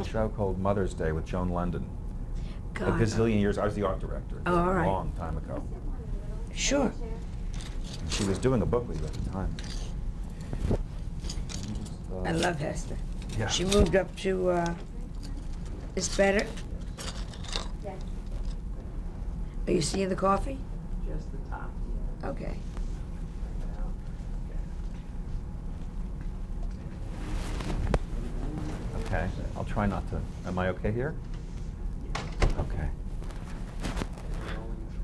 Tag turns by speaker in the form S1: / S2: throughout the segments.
S1: a show called Mother's Day with Joan London.
S2: God.
S1: A gazillion years. I was the art director.
S2: Oh, all right.
S1: A long time ago.
S2: Sure.
S1: She was doing a book with you at the time.
S2: I love Hester.
S1: Yeah.
S2: She moved up to, it's better? Are you seeing the coffee?
S3: Just the top.
S2: Okay.
S1: Okay, I'll try not to. Am I okay here? Okay.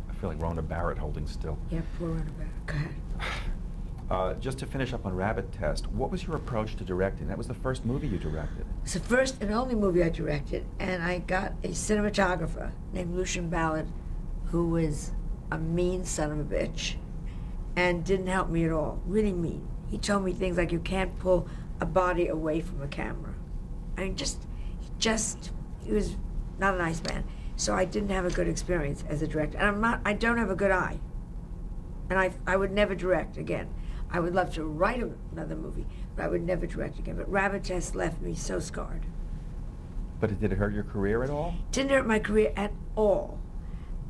S1: I feel like Rona Barrett holding still.
S2: Yeah, poor Rona Barrett. Go ahead.
S1: Just to finish up on Rabbit Test, what was your approach to directing? That was the first movie you directed.
S2: It's the first and only movie I directed, and I got a cinematographer named Lucian Ballard, who was a mean son of a bitch, and didn't help me at all. Really mean. He told me things like, you can't pull a body away from a camera. I mean, he was not a nice man. So I didn't have a good experience as a director. And I don't have a good eye. And I would never direct again. I would love to write another movie, but I would never direct again. But Rabbit Test left me so scarred.
S1: But did it hurt your career at all?
S2: Didn't hurt my career at all.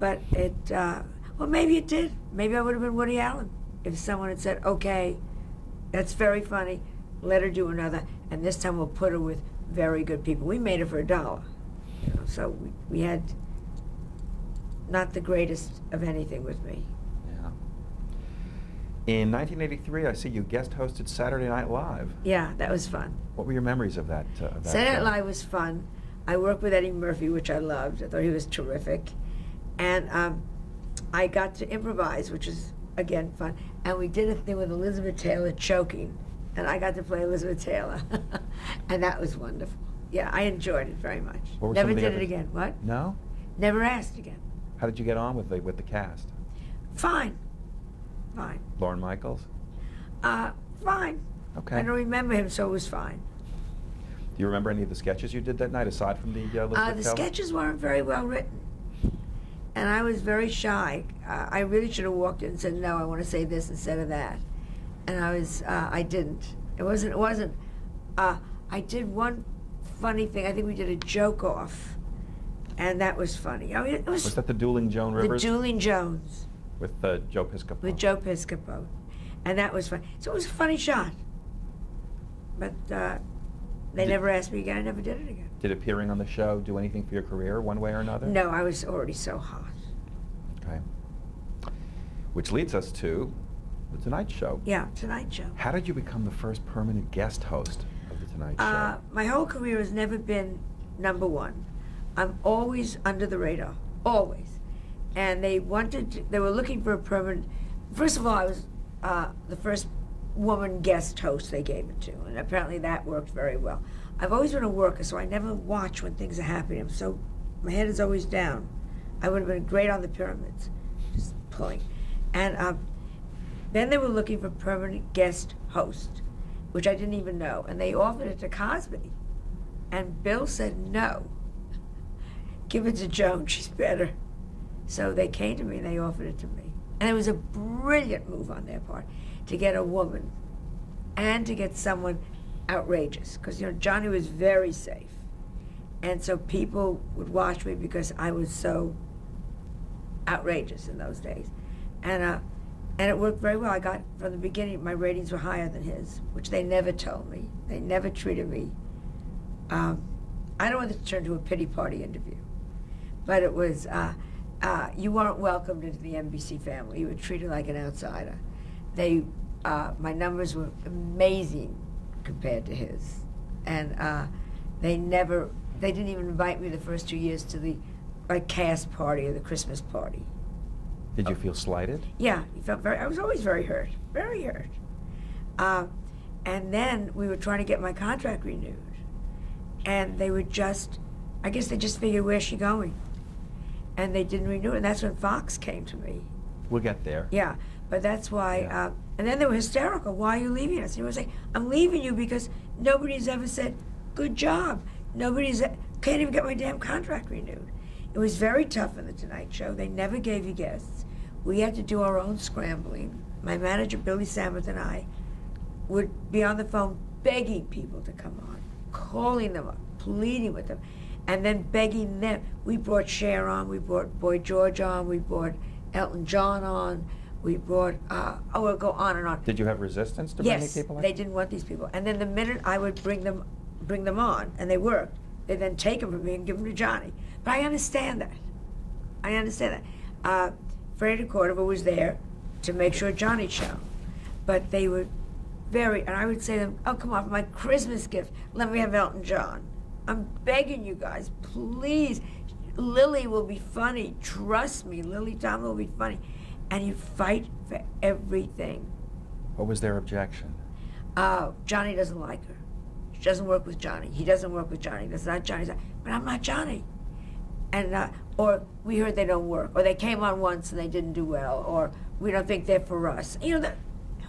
S2: But it, well, maybe it did. Maybe I would have been Woody Allen if someone had said, okay, that's very funny, let her do another, and this time we'll put her with very good people. We made it for $1. You know, so we had not the greatest of anything with me.
S1: Yeah. In 1983, I see you guest hosted Saturday Night Live.
S2: Yeah, that was fun.
S1: What were your memories of that?
S2: Saturday Night Live was fun. I worked with Eddie Murphy, which I loved. I thought he was terrific. And I got to improvise, which is, again, fun. And we did a thing with Elizabeth Taylor choking. And I got to play Elizabeth Taylor. And that was wonderful. Yeah, I enjoyed it very much. Never did it again. What?
S1: No?
S2: Never asked again.
S1: How did you get on with the cast?
S2: Fine. Fine.
S1: Lorne Michaels?
S2: Fine.
S1: Okay.
S2: I don't remember him, so it was fine.
S1: Do you remember any of the sketches you did that night, aside from the Elizabeth
S2: The
S1: Taylor?
S2: sketches weren't very well written. And I was very shy. I really should have walked in and said, no, I want to say this instead of that. And I didn't. It wasn't, I did one funny thing. I think we did a joke off, and that was funny. I mean, it was
S1: that the Dueling Joan Rivers?
S2: The Dueling Jones.
S1: With Joe Piscopo.
S2: With Joe Piscopo. And that was fun. So it was a funny shot. But they never asked me again. I never did it again.
S1: Did appearing on the show do anything for your career, one way or another?
S2: No, I was already so hot.
S1: Okay. Which leads us to The Tonight Show.
S2: Yeah, Tonight Show.
S1: How did you become the first permanent guest host of The Tonight Show?
S2: My whole career has never been #1. I'm always under the radar, always. And they were looking for a permanent, first of all, I was the first woman guest host they gave it to, and apparently that worked very well. I've always been a worker, so I never watch when things are happening. So my head is always down. I would have been great on the pyramids, just pulling. And then they were looking for permanent guest host, which I didn't even know. And they offered it to Cosby. And Bill said, no, give it to Joan, she's better. So they came to me and they offered it to me. And it was a brilliant move on their part to get a woman and to get someone outrageous. Because, you know, Johnny was very safe. And so people would watch me because I was so outrageous in those days. And it worked very well. I got, from the beginning, my ratings were higher than his, which they never told me. They never treated me. I don't want it to turn into a pity party interview, but it was, you weren't welcomed into the NBC family. You were treated like an outsider. My numbers were amazing compared to his. And they didn't even invite me the first 2 years to the cast party or the Christmas party.
S1: Did you feel slighted?
S2: Yeah, I was always very hurt, very hurt. And then we were trying to get my contract renewed. And they would I guess they just figured, where's she going? And they didn't renew it, and that's when Fox came to me.
S1: We'll get there.
S2: Yeah, but that's why, and then they were hysterical, why are you leaving us? And he was like, I'm leaving you because nobody's ever said, good job. Can't even get my damn contract renewed. It was very tough in The Tonight Show. They never gave you guests. We had to do our own scrambling. My manager, Billy Samuth, and I would be on the phone begging people to come on, calling them up, pleading with them, and then begging them. We brought Cher on, we brought Boy George on, we brought Elton John on, we brought, we'll go on and on.
S1: Did you have resistance to bringing people like
S2: Yes, they didn't want these people. And then the minute I would bring them on, and they worked, they'd then take them from me and give them to Johnny. But I understand that. I understand that. Freddie Cordova was there to make sure Johnny'd show. But they were and I would say to them, oh, come on, for my Christmas gift, let me have Elton John. I'm begging you guys, please. Lily will be funny. Trust me, Lily Tomlin will be funny. And you fight for everything.
S1: What was their objection?
S2: Johnny doesn't like her. She doesn't work with Johnny. He doesn't work with Johnny. That's not Johnny's. But I'm not Johnny. And or we heard they don't work, or they came on once and they didn't do well, or we don't think they're for us. You know,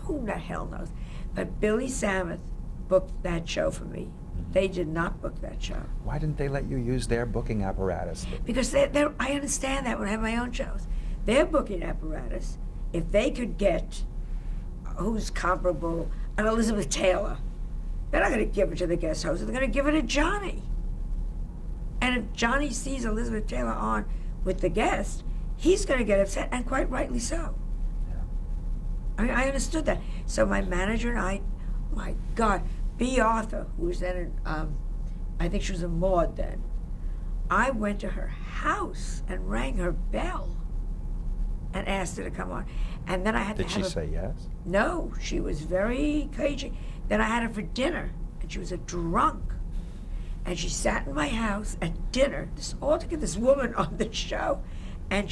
S2: who the hell knows? But Billy Samuth booked that show for me. They did not book that show.
S1: Why didn't they let you use their booking apparatus?
S2: Because I understand that when I have my own shows. Their booking apparatus, if they could get who's comparable, an Elizabeth Taylor, they're not going to give it to the guest host. They're going to give it to Johnny. And if Johnny sees Elizabeth Taylor on with the guest, he's going to get upset, and quite rightly so. I mean, I understood that. So my manager and I, my God, B. Arthur, who was then I think she was a Maud then, I went to her house and rang her bell and asked her to come on. And then I had to have
S1: Did she say yes?
S2: No, she was very cagey. Then I had her for dinner, and she was a drunk. And she sat in my house at dinner, all to get this woman on the show, and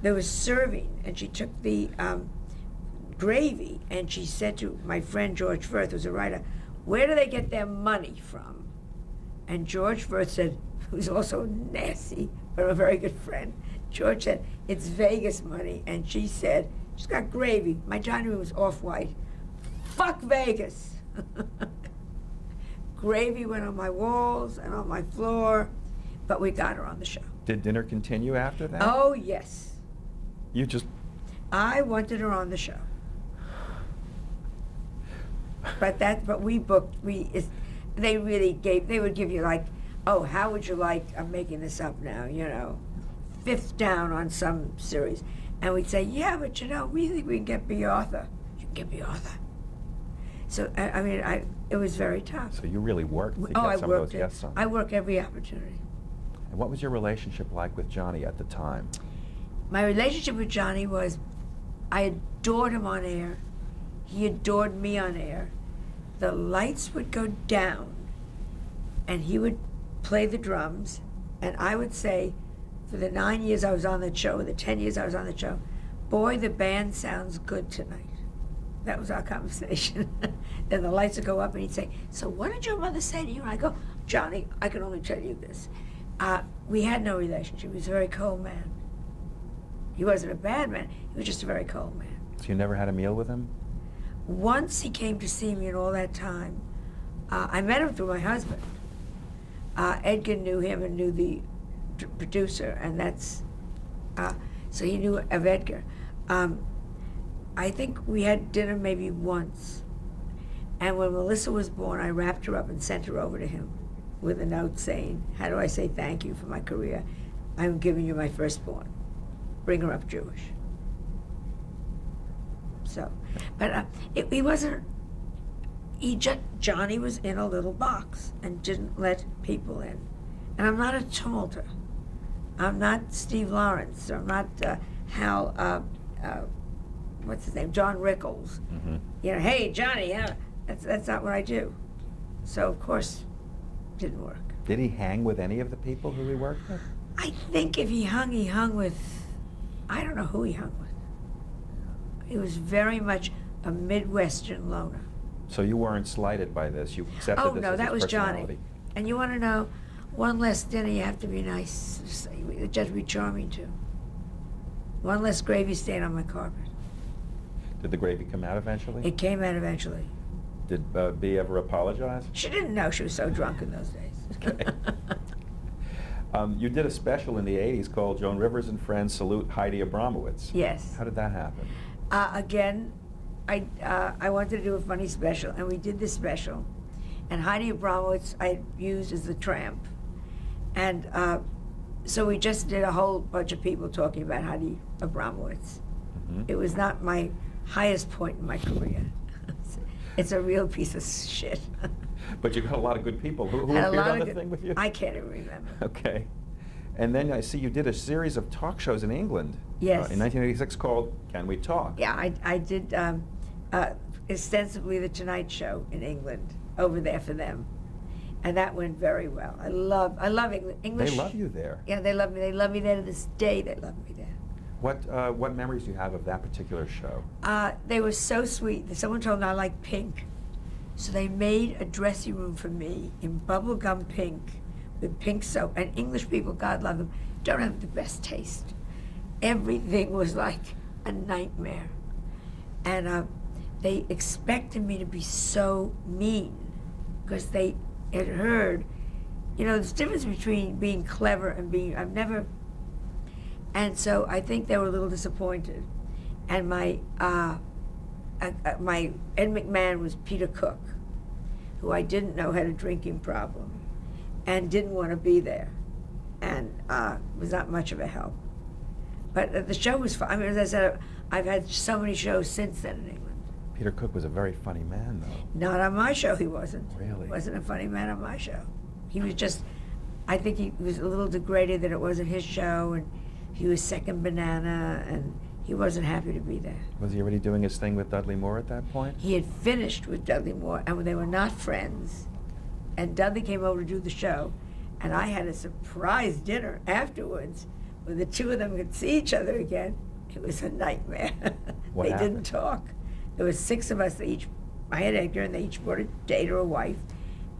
S2: there was serving, and she took the gravy, and she said to my friend George Firth, who's a writer, where do they get their money from? And George Firth said, who's also nasty, but a very good friend, George said, it's Vegas money. And she said, she's got gravy. My dining room was off-white. Fuck Vegas. Gravy went on my walls and on my floor, but we got her on the show.
S1: Did dinner continue after that?
S2: Oh, yes.
S1: I
S2: wanted her on the show. But we booked, they would give you like, oh, how would you like, I'm making this up now, you know, fifth down on some series. And we'd say, yeah, but you know, we think we can get B. Arthur. You can get B. Arthur. So, I mean, it was very tough.
S1: So you really worked to get some of those guests on.
S2: I work every opportunity.
S1: And what was your relationship like with Johnny at the time?
S2: My relationship with Johnny was, I adored him on air. He adored me on air. The lights would go down, and he would play the drums, and I would say, for the 9 years I was on that show, or the 10 years I was on the show, boy, the band sounds good tonight. That was our conversation. Then the lights would go up, and he'd say, so what did your mother say to you? And I go, Johnny, I can only tell you this. We had no relationship. He was a very cold man. He wasn't a bad man. He was just a very cold man.
S1: So you never had a meal with him?
S2: Once he came to see me in all that time, I met him through my husband. Edgar knew him and knew the producer, and so he knew of Edgar. I think we had dinner maybe once, and when Melissa was born, I wrapped her up and sent her over to him with a note saying, how do I say thank you for my career? I'm giving you my firstborn. Bring her up Jewish. So, but he wasn't, Johnny was in a little box and didn't let people in. And I'm not a tumulter. I'm not Steve Lawrence. I'm not Hal, what's his name, John Rickles.
S1: Mm-hmm.
S2: You know, hey, Johnny, that's not what I do. So, of course, it didn't work.
S1: Did he hang with any of the people who he worked with?
S2: I think if he hung with, I don't know who he hung with. He was very much a Midwestern loner.
S1: So you weren't slighted by this? You accepted this as his personality?
S2: Oh, no, that was Johnny. And you want to know, one less dinner, you have to be nice. You just be charming, too. One less gravy stain on my carpet.
S1: Did the gravy come out eventually?
S2: It came out eventually.
S1: Did Bea ever apologize?
S2: She didn't know. She was so drunk in those days.
S1: Okay. You did a special in the 80s called Joan Rivers and Friends Salute Heidi Abramowitz.
S2: Yes.
S1: How did that happen?
S2: Again, I wanted to do a funny special, and we did this special. and Heidi Abramowitz I used as the tramp. And so we just did a whole bunch of people talking about Heidi Abramowitz.
S1: Mm-hmm.
S2: It was not my highest point in my career. It's a real piece of shit.
S1: But you got a lot of good people. Who
S2: Had a
S1: appeared
S2: lot
S1: on
S2: of
S1: the thing with you?
S2: I can't even remember.
S1: Okay. And then I see you did a series of talk shows in England.
S2: Yes.
S1: In 1986 called Can We Talk?
S2: Yeah, I did extensively The Tonight Show in England, over there for them. And that went very well. I love English.
S1: They love you there.
S2: Yeah, they love me. They love me there to this day. They love me there.
S1: What memories do you have of that particular show?
S2: They were so sweet. Someone told me I like pink. So they made a dressing room for me in bubblegum pink with pink soap. And English people, God love them, don't have the best taste. Everything was like a nightmare. And they expected me to be so mean because they had heard, you know, there's a difference between being clever and being, and so I think they were a little disappointed. And my Ed McMahon was Peter Cook, who I didn't know had a drinking problem and didn't want to be there, and was not much of a help. But the show was fun. I mean, as I said, I've had so many shows since then in England.
S1: Peter Cook was a very funny man, though.
S2: Not on my show, he wasn't.
S1: Really?
S2: He wasn't a funny man on my show. He was just, I think he was a little degraded that it wasn't his show, and he was second banana, and he wasn't happy to be there.
S1: Was he already doing his thing with Dudley Moore at that point?
S2: He had finished with Dudley Moore, and they were not friends. And Dudley came over to do the show, and I had a surprise dinner afterwards where the two of them could see each other again. It was a nightmare.
S1: What
S2: They
S1: happened?
S2: didn't talk. There was 6 of us. I had Edgar, and they each brought a date or a wife.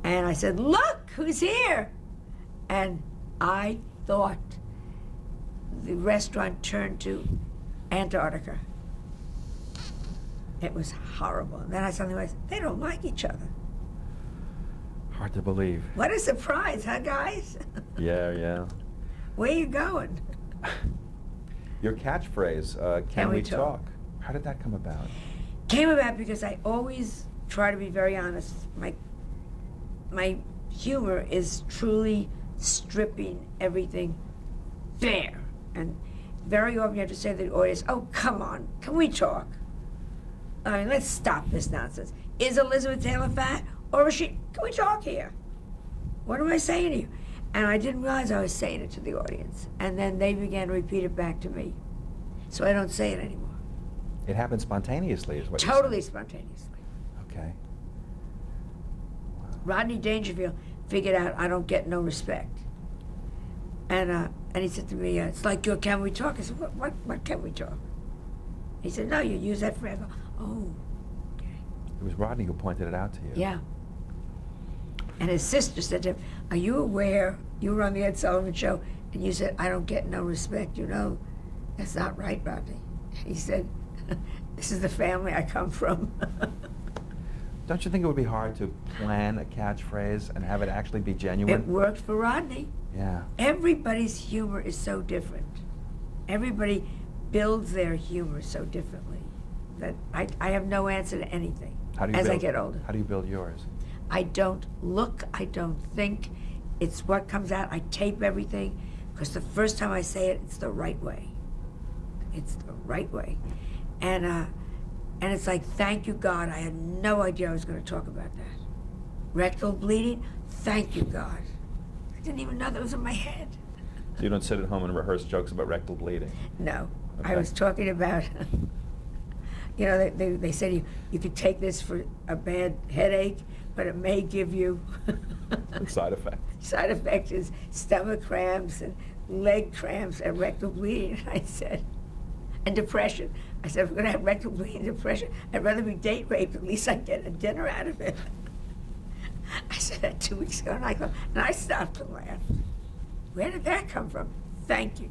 S2: And I said, "Look, who's here?" And I thought the restaurant turned to Antarctica. It was horrible. And then I suddenly realized, they don't like each other.
S1: Hard to believe.
S2: What a surprise, huh, guys?
S1: Yeah, yeah.
S2: Where you going?
S1: Your catchphrase, can we talk? How did that come about?
S2: Came about because I always try to be very honest. My humor is truly stripping everything bare. And very often you have to say to the audience, "Oh, come on, can we talk? I mean, let's stop this nonsense. Is Elizabeth Taylor fat? Or is she, can we talk here? What am I saying to you?" And I didn't realize I was saying it to the audience. And then they began to repeat it back to me. So I don't say it anymore.
S1: It happened spontaneously, is what you're
S2: Totally
S1: saying.
S2: spontaneously.
S1: Okay. Wow.
S2: Rodney Dangerfield figured out I don't get no respect. And he said to me, "It's like your Can We Talk?" I said, what can we talk? He said, "No, you use that forever." Oh, okay.
S1: It was Rodney who pointed it out to you.
S2: Yeah. And his sister said to him, "Are you aware you were on the Ed Sullivan Show and you said, 'I don't get no respect'? You know, that's not right, Rodney." He said, "This is the family I come from."
S1: Don't you think it would be hard to plan a catchphrase and have it actually be genuine?
S2: It worked for Rodney.
S1: Yeah.
S2: Everybody's humor is so different. Everybody builds their humor so differently that I have no answer to anything as I get older.
S1: How do you build yours?
S2: I don't look, I don't think. It's what comes out. I tape everything because the first time I say it, it's the right way. It's the right way. And it's like, thank you, God. I had no idea I was going to talk about that. Rectal bleeding, thank you, God. I didn't even know that was in my head.
S1: So you don't sit at home and rehearse jokes about rectal bleeding?
S2: No.
S1: Okay.
S2: I was talking about, you know, they said you could take this for a bad headache, but it may give you
S1: Side effect.
S2: Side effect is stomach cramps and leg cramps and rectal bleeding. I said, and depression. I said, if we're going to have rectal bleeding and depression, I'd rather be date raped. At least I get a dinner out of it. I said that 2 weeks ago, and I stopped to laugh. Where did that come from? Thank you.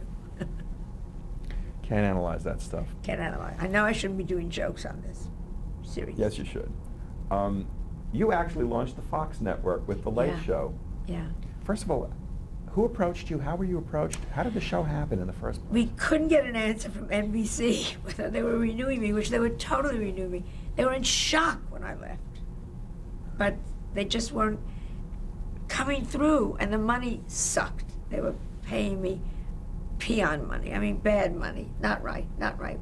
S1: Can't analyze that stuff.
S2: Can't analyze. I know I shouldn't be doing jokes on this. Seriously.
S1: Yes, you should. You actually launched the Fox network with The Late
S2: Yeah.
S1: Show.
S2: Yeah.
S1: First of all, who approached you? How were you approached? How did the show happen in the first place?
S2: We couldn't get an answer from NBC whether they were renewing me, which they would totally renew me. They were in shock when I left. But They just weren't coming through, and the money sucked. They were paying me peon money. I mean, bad money. Not right.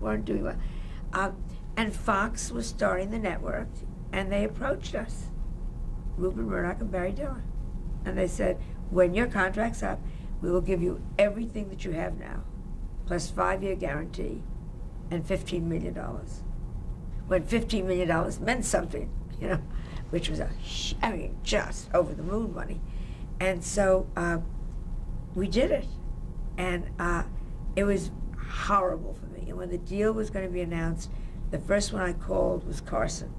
S2: Weren't doing well. And Fox was starting the network, and they approached us, Rupert Murdoch and Barry Diller. And they said, when your contract's up, we will give you everything that you have now, plus 5-year guarantee and $15 million. When $15 million meant something, you know, which was just over the moon money. And so we did it. And it was horrible for me. And when the deal was going to be announced, the first one I called was Carson.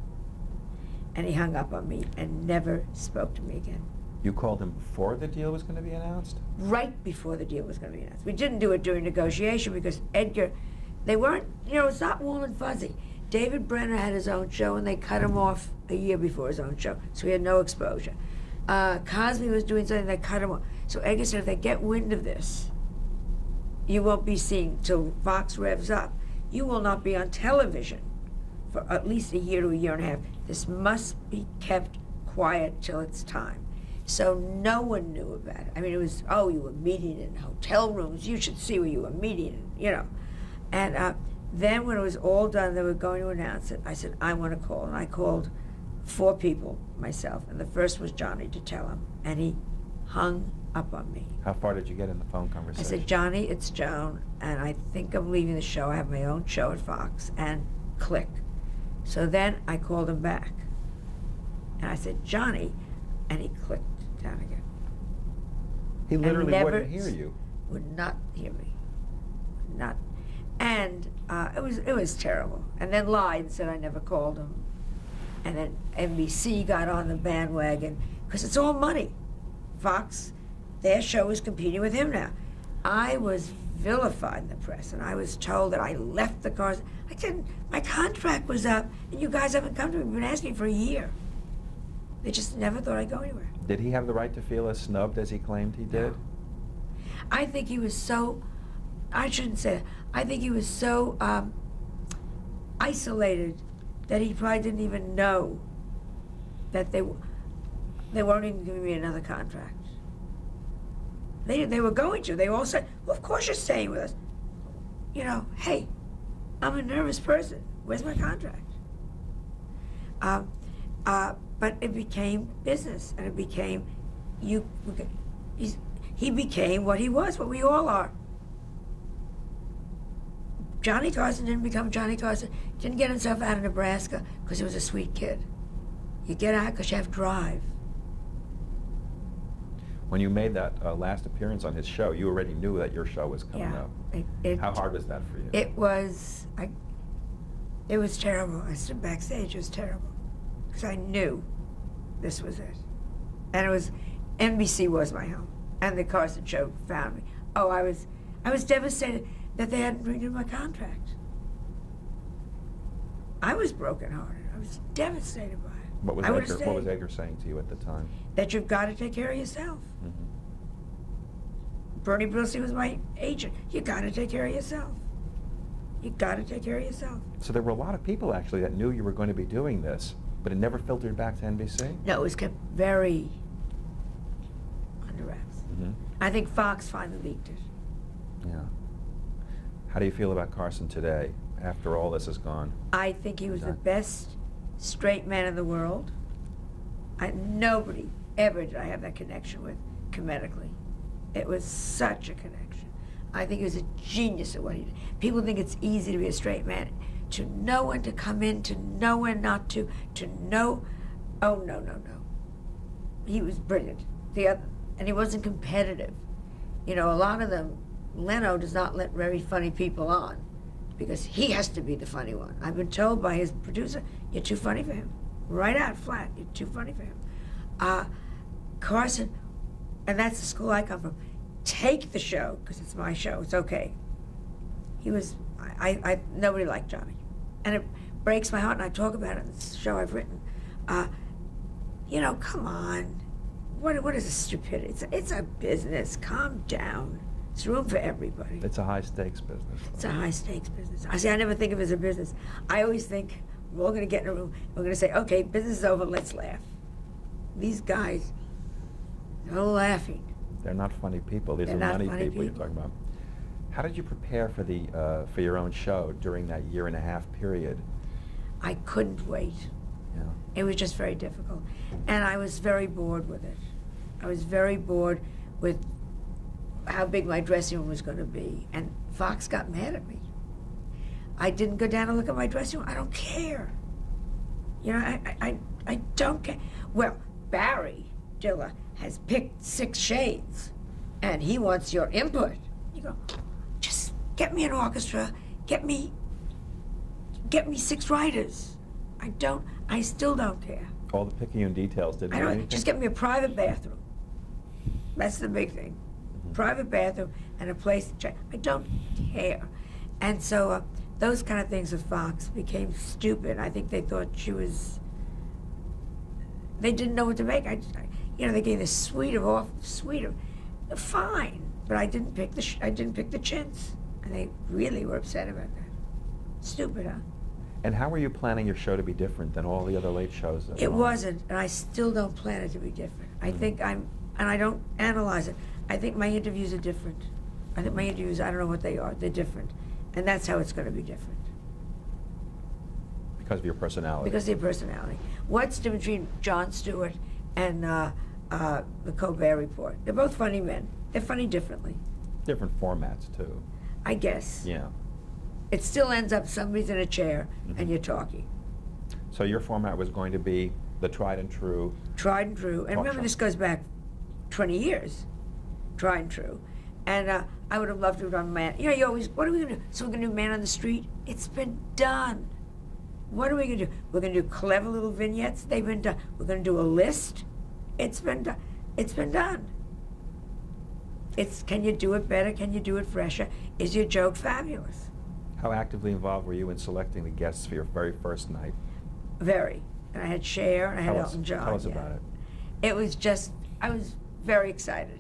S2: And he hung up on me and never spoke to me again.
S1: You called him before the deal was going to be announced?
S2: Right before the deal was going to be announced. We didn't do it during negotiation because Edgar, they weren't, you know, it's not warm and fuzzy. David Brenner had his own show and they cut him off a year before his own show, so he had no exposure. Cosby was doing something, they cut him off. So Edgar said, if they get wind of this, you won't be seen till Fox revs up. You will not be on television for at least a year to a year and a half. This must be kept quiet till it's time. So no one knew about it. I mean, it was, oh, you were meeting in hotel rooms. You should see where you were meeting, you know. And then when it was all done, they were going to announce it. I said, I want to call. And I called 4 people myself. And the first was Johnny to tell him. And he hung up on me.
S1: How far did you get in the phone conversation?
S2: I said, Johnny, it's Joan. And I think I'm leaving the show. I have my own show at Fox. And click. So then I called him back. And I said, Johnny. And he clicked down again.
S1: He literally wouldn't hear you.
S2: Would not hear me. Not. And it was terrible. And then lied and said I never called him. And then NBC got on the bandwagon because it's all money. Fox, their show is competing with him now. I was vilified in the press, and I was told that I left the cars. I said, my contract was up, and you guys haven't come to me. You've been asking for a year. They just never thought I'd go anywhere.
S1: Did he have the right to feel as snubbed as he claimed he did?
S2: No. I think he was so, I shouldn't say that. I think he was so isolated that he probably didn't even know that they weren't even giving me another contract. They were going to. They all said, well, of course you're staying with us. You know, hey, I'm a nervous person. Where's my contract? But it became business, and it became, he became what he was, what we all are. Johnny Carson didn't become Johnny Carson, didn't get himself out of Nebraska because he was a sweet kid. You get out because you have drive.
S1: When you made that last appearance on his show, you already knew that your show was coming up. How hard was that for you?
S2: It was terrible. I stood backstage, it was terrible. Because I knew this was it. And it was, NBC was my home. And the Carson show found me. Oh, I was devastated that they hadn't renewed my contract. I was brokenhearted. I was devastated by it.
S1: What was Edgar saying to you at the time?
S2: That you've got to take care of yourself. Mm-hmm. Bernie Brillsey was my agent. You got to take care of yourself. You got to take care of yourself.
S1: So there were a lot of people actually that knew you were going to be doing this, but it never filtered back to NBC?
S2: No, it was kept very under wraps. Mm-hmm. I think Fox finally leaked it.
S1: Yeah. How do you feel about Carson today, after all this is gone?
S2: I think he was the best straight man in the world. Nobody ever did I have that connection with, comedically. It was such a connection. I think he was a genius at what he did. People think it's easy to be a straight man. To know when to come in, to know when not to know, oh, no. He was brilliant. And he wasn't competitive. You know, a lot of them, Leno does not let very funny people on because he has to be the funny one. I've been told by his producer, you're too funny for him. Right out flat, you're too funny for him. Carson, and that's the school I come from, take the show, because it's my show, it's okay. He was, nobody liked Johnny. And it breaks my heart, and I talk about it in the show I've written. You know, come on. What is this stupidity? It's a business, calm down. There's room for everybody.
S1: It's a high-stakes business.
S2: It's a high-stakes business. I never think of it as a business. I always think we're all going to get in a room, we're going to say, okay, business is over, let's laugh. these guys, they're laughing.
S1: They're not funny people. These
S2: They're
S1: are
S2: not
S1: money
S2: funny
S1: people you're
S2: people.
S1: talking about. How did you prepare for for your own show during that 1.5 year period?
S2: I couldn't wait.
S1: Yeah.
S2: It was just very difficult. And I was very bored with it. I was very bored with how big my dressing room was going to be. And Fox got mad at me. I didn't go down and look at my dressing room. I don't care. You know, I don't care. Well, Barry Diller has picked 6 shades, and he wants your input. You go, just get me an orchestra, get me 6 writers. I still don't care.
S1: All the picayune details didn't
S2: I
S1: mean
S2: don't,
S1: anything?
S2: just get me a private bathroom. That's the big thing. Private bathroom and a place to check. I don't care. And so those kind of things with Fox became stupid. I think they thought they didn't know what to make. You know, they gave this suite of fine, but I didn't pick the chintz, and they really were upset about that. Stupid, huh?
S1: And how were you planning your show to be different than all the other late shows?
S2: It wasn't, and I still don't plan it to be different. I think and I don't analyze it. I think my interviews are different. I think my interviews, I don't know what they are. They're different, and that's how it's going to be different.
S1: Because of your personality.
S2: Because of their personality. What's the difference between Jon Stewart and the Colbert Report? They're both funny men. They're funny differently.
S1: Different formats, too.
S2: I guess.
S1: Yeah.
S2: It still ends up somebody's in a chair and you're talking.
S1: So your format was going to be the tried and true.
S2: Tried and true. And remember, this goes back 20 years. Tried and true. And I would have loved to have done Man. You know, you always, what are we going to do? So we're going to do Man on the Street? It's been done. What are we going to do? We're going to do clever little vignettes. They've been done. We're going to do a list. It's been done. It's been done. It's, can you do it better? Can you do it fresher? Is your joke fabulous?
S1: How actively involved were you in selecting the guests for your very first night?
S2: Very. And I had Cher, and I had Elton John.
S1: Tell us about it.
S2: It was just, I was very excited.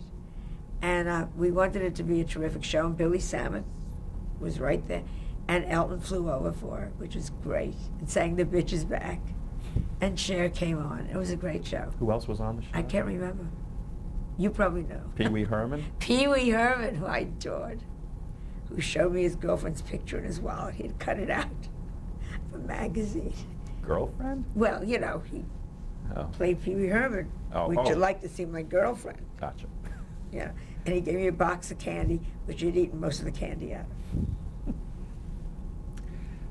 S2: And we wanted it to be a terrific show, and Billy Samet was right there. And Elton flew over for it, which was great, and sang The Bitch Is Back. And Cher came on. It was a great show.
S1: Who else was on the show?
S2: I can't remember. You probably know.
S1: Pee Wee Herman?
S2: Pee Wee Herman, who I adored, who showed me his girlfriend's picture in his wallet. He had cut it out of a magazine.
S1: Girlfriend?
S2: Well, you know, he played Pee Wee Herman. Would you like to see my girlfriend?
S1: Gotcha.
S2: Yeah. And he gave me a box of candy, which he'd eaten most of the candy out of.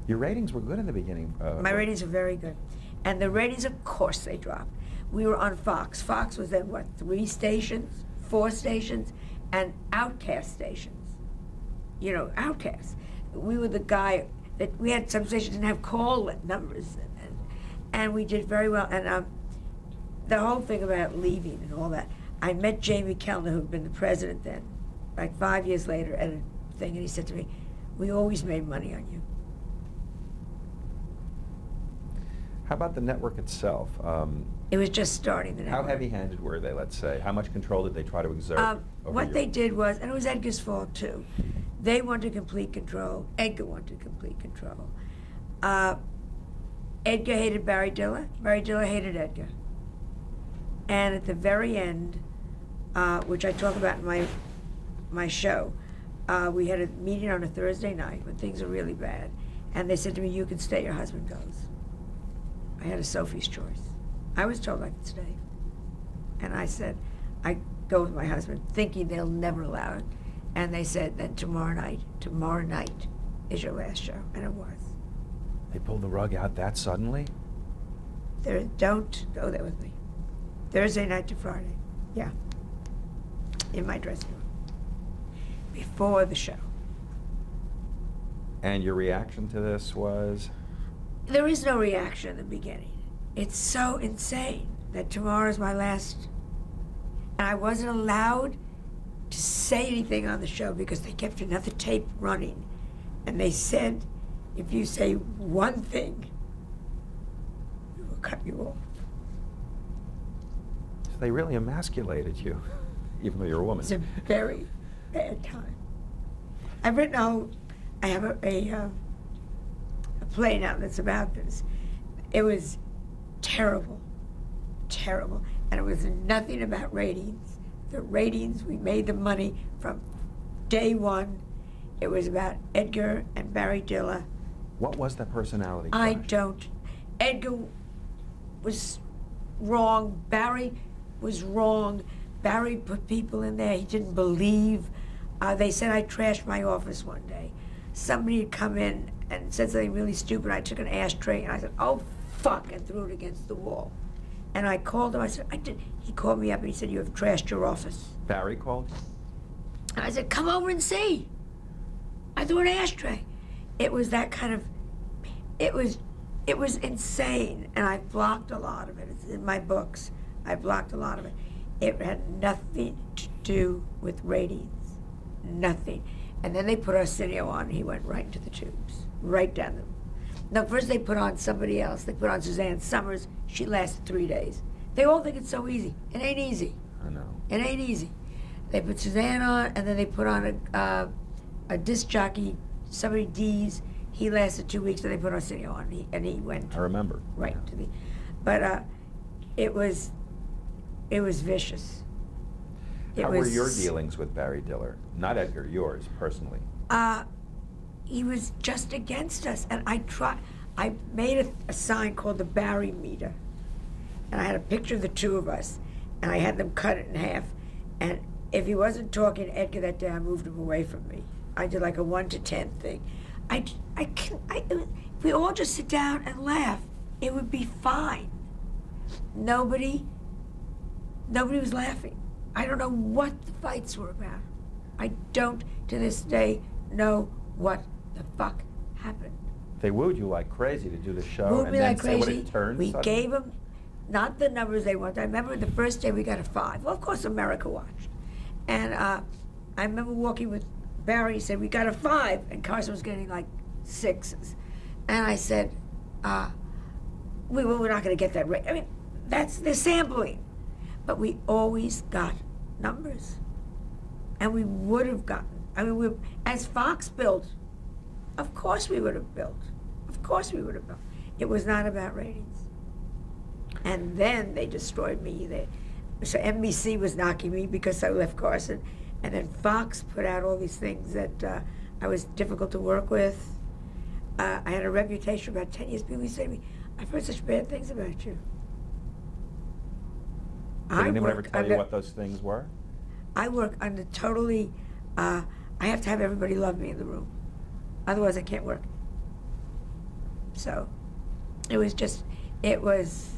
S1: Your ratings were good in the beginning.
S2: My ratings were very good. And the ratings, of course, they dropped. We were on Fox. Fox was then, what, 3 stations, 4 stations, and Outcast stations. You know, Outcast. We were the guy that, we had some stations didn't have call numbers. And we did very well. And the whole thing about leaving and all that, I met Jamie Kellner, who had been the president then, like 5 years later at a thing, and he said to me, we always made money on you.
S1: How about the network itself?
S2: It was just starting the network.
S1: How heavy-handed were they, let's say? How much control did they try to exert over
S2: what they did was, and it was Edgar's fault too, they wanted complete control. Edgar wanted complete control. Edgar hated Barry Diller. Barry Diller hated Edgar. And at the very end, which I talk about in my show, we had a meeting on a Thursday night when things were really bad, and they said to me, you can stay, your husband goes. I had a Sophie's choice. I was told I could stay. And I said, I go with my husband, thinking they'll never allow it. And they said, then tomorrow night is your last show. And it was.
S1: They pulled the rug out that suddenly?
S2: Don't go there with me. Thursday night to Friday. Yeah. In my dressing room. Before the show.
S1: And your reaction to this was?
S2: There is no reaction in the beginning. It's so insane that tomorrow's my last. And I wasn't allowed to say anything on the show because they kept another tape running. And they said, if you say one thing, we will cut you off.
S1: So they really emasculated you, even though you're a woman.
S2: It's a very bad time. I've written I have a play now that's about this. It was terrible, terrible. And it was nothing about ratings. The ratings, we made the money from day one. It was about Edgar and Barry Diller.
S1: What was that personality clash?
S2: I don't. Edgar was wrong. Barry was wrong. Barry put people in there he didn't believe. They said I trashed my office one day. Somebody had come in and said something really stupid. I took an ashtray and I said, "Oh, fuck," and threw it against the wall. And I called him. I said, "I did." He called me up and he said, "You have trashed your office."
S1: Barry called?
S2: And I said, "Come over and see." I threw an ashtray. It was that kind of, it was insane. And I blocked a lot of it. It's in my books. I blocked a lot of it. It had nothing to do with ratings. Nothing. And then they put Arsenio on, and he went right into the tubes, right down them. No, first they put on somebody else. They put on Suzanne Summers. She lasted 3 days. They all think it's so easy. It ain't easy.
S1: I know.
S2: It ain't easy. They put Suzanne on, and then they put on a disc jockey, somebody D's. He lasted 2 weeks, and they put Arsenio on, and he went.
S1: I remember.
S2: Right to the, but it was vicious.
S1: How were your dealings with Barry Diller? Not Edgar, yours, personally.
S2: He was just against us, and I made a sign called the Barry Meter, and I had a picture of the two of us, and I had them cut it in half, and if he wasn't talking to Edgar that day, I moved him away from me. I did like a 1 to 10 thing. If we all just sit down and laugh, it would be fine. Nobody was laughing. I don't know what the fights were about. I don't, to this day, know what the fuck happened.
S1: They wooed you like crazy to do the show,
S2: Wooed
S1: and
S2: me
S1: then
S2: like
S1: say what
S2: crazy.
S1: it turned.
S2: We
S1: suddenly?
S2: gave them not the numbers they wanted. I remember the first day we got a 5. Well, of course, America watched. And I remember walking with Barry. He said, "We got a 5," and Carson was getting like 6s. And I said, we're not going to get that rate. I mean, they're sampling. But we always got numbers. And we would have gotten. I mean, as Fox built, of course we would have built. Of course we would have built. It was not about ratings. And then they destroyed me. So NBC was knocking me because I left Carson. And then Fox put out all these things that I was difficult to work with. I had a reputation for about 10 years. People used to say to me, "I've heard such bad things about you."
S1: Did anyone ever tell you what those things were?
S2: I work under totally, I have to have everybody love me in the room. Otherwise I can't work. So it was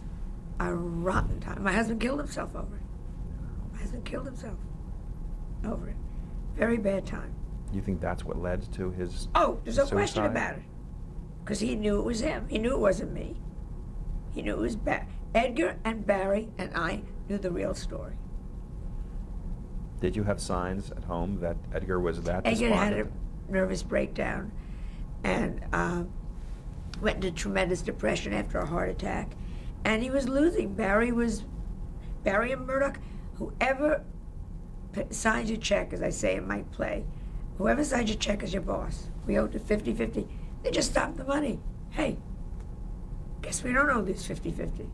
S2: a rotten time. My husband killed himself over it. Very bad time.
S1: You think that's what led to his
S2: Oh, there's no
S1: suicide?
S2: question about it. Because he knew it was him. He knew it wasn't me. He knew it was Edgar and Barry and I knew the real story.
S1: Did you have signs at home that Edgar was that
S2: Edgar had
S1: despondent?
S2: a nervous breakdown and went into tremendous depression after a heart attack. And he was losing. Barry and Murdoch, whoever signs your check, as I say in my play, whoever signs your check is your boss. We owed it 50-50. They just stopped the money. Hey, guess we don't owe this 50-50.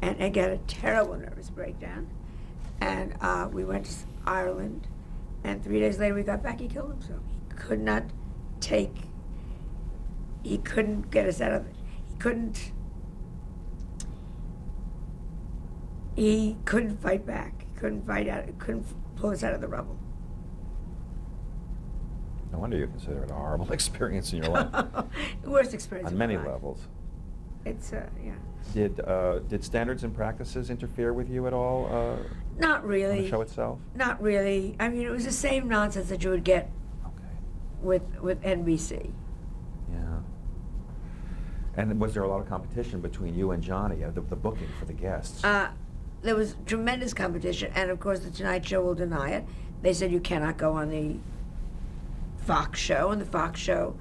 S2: And I got a terrible nervous breakdown. And we went to Ireland. And 3 days later we got back, he killed himself. He couldn't get us out of it. He couldn't fight back. He couldn't pull us out of the rubble.
S1: No wonder you consider it a horrible experience in your life.
S2: The worst experience
S1: On many
S2: of my life.
S1: levels.
S2: It's, yeah.
S1: Did standards and practices interfere with you at all?
S2: Not really.
S1: On the show itself?
S2: Not really. I mean, it was the same nonsense that you would get with NBC.
S1: Yeah. And was there a lot of competition between you and Johnny, the booking for the guests?
S2: There was tremendous competition, and of course the Tonight Show will deny it. They said you cannot go on the Fox show, and the Fox show,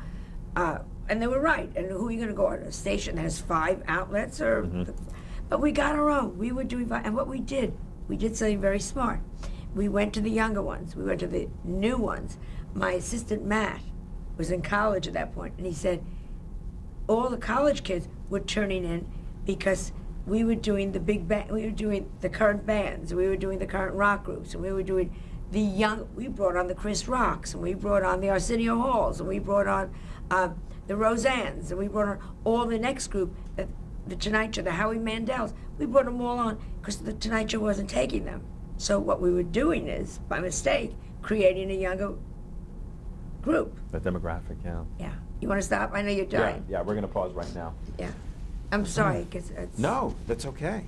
S2: and they were right. And who are you going to go on? A station that has 5 outlets? But we got our own. We were doing, and what we did something very smart. We went to the younger ones. We went to the new ones. My assistant, Matt, was in college at that point, and he said all the college kids were turning in because we were doing the big band, we were doing the current bands, we were doing the current rock groups, and we were doing the young, we brought on the Chris Rocks, and we brought on the Arsenio Halls, and we brought on the Roseannes, and we brought on all the next group, the Tonight Show, the Howie Mandels. We brought them all on because the Tonight Show wasn't taking them. So what we were doing is, by mistake, creating a younger group.
S1: The demographic, yeah.
S2: Yeah. You want to stop? I know you're dying.
S1: Yeah, we're going to pause right now.
S2: Yeah. I'm sorry, because it's...
S1: No, that's okay.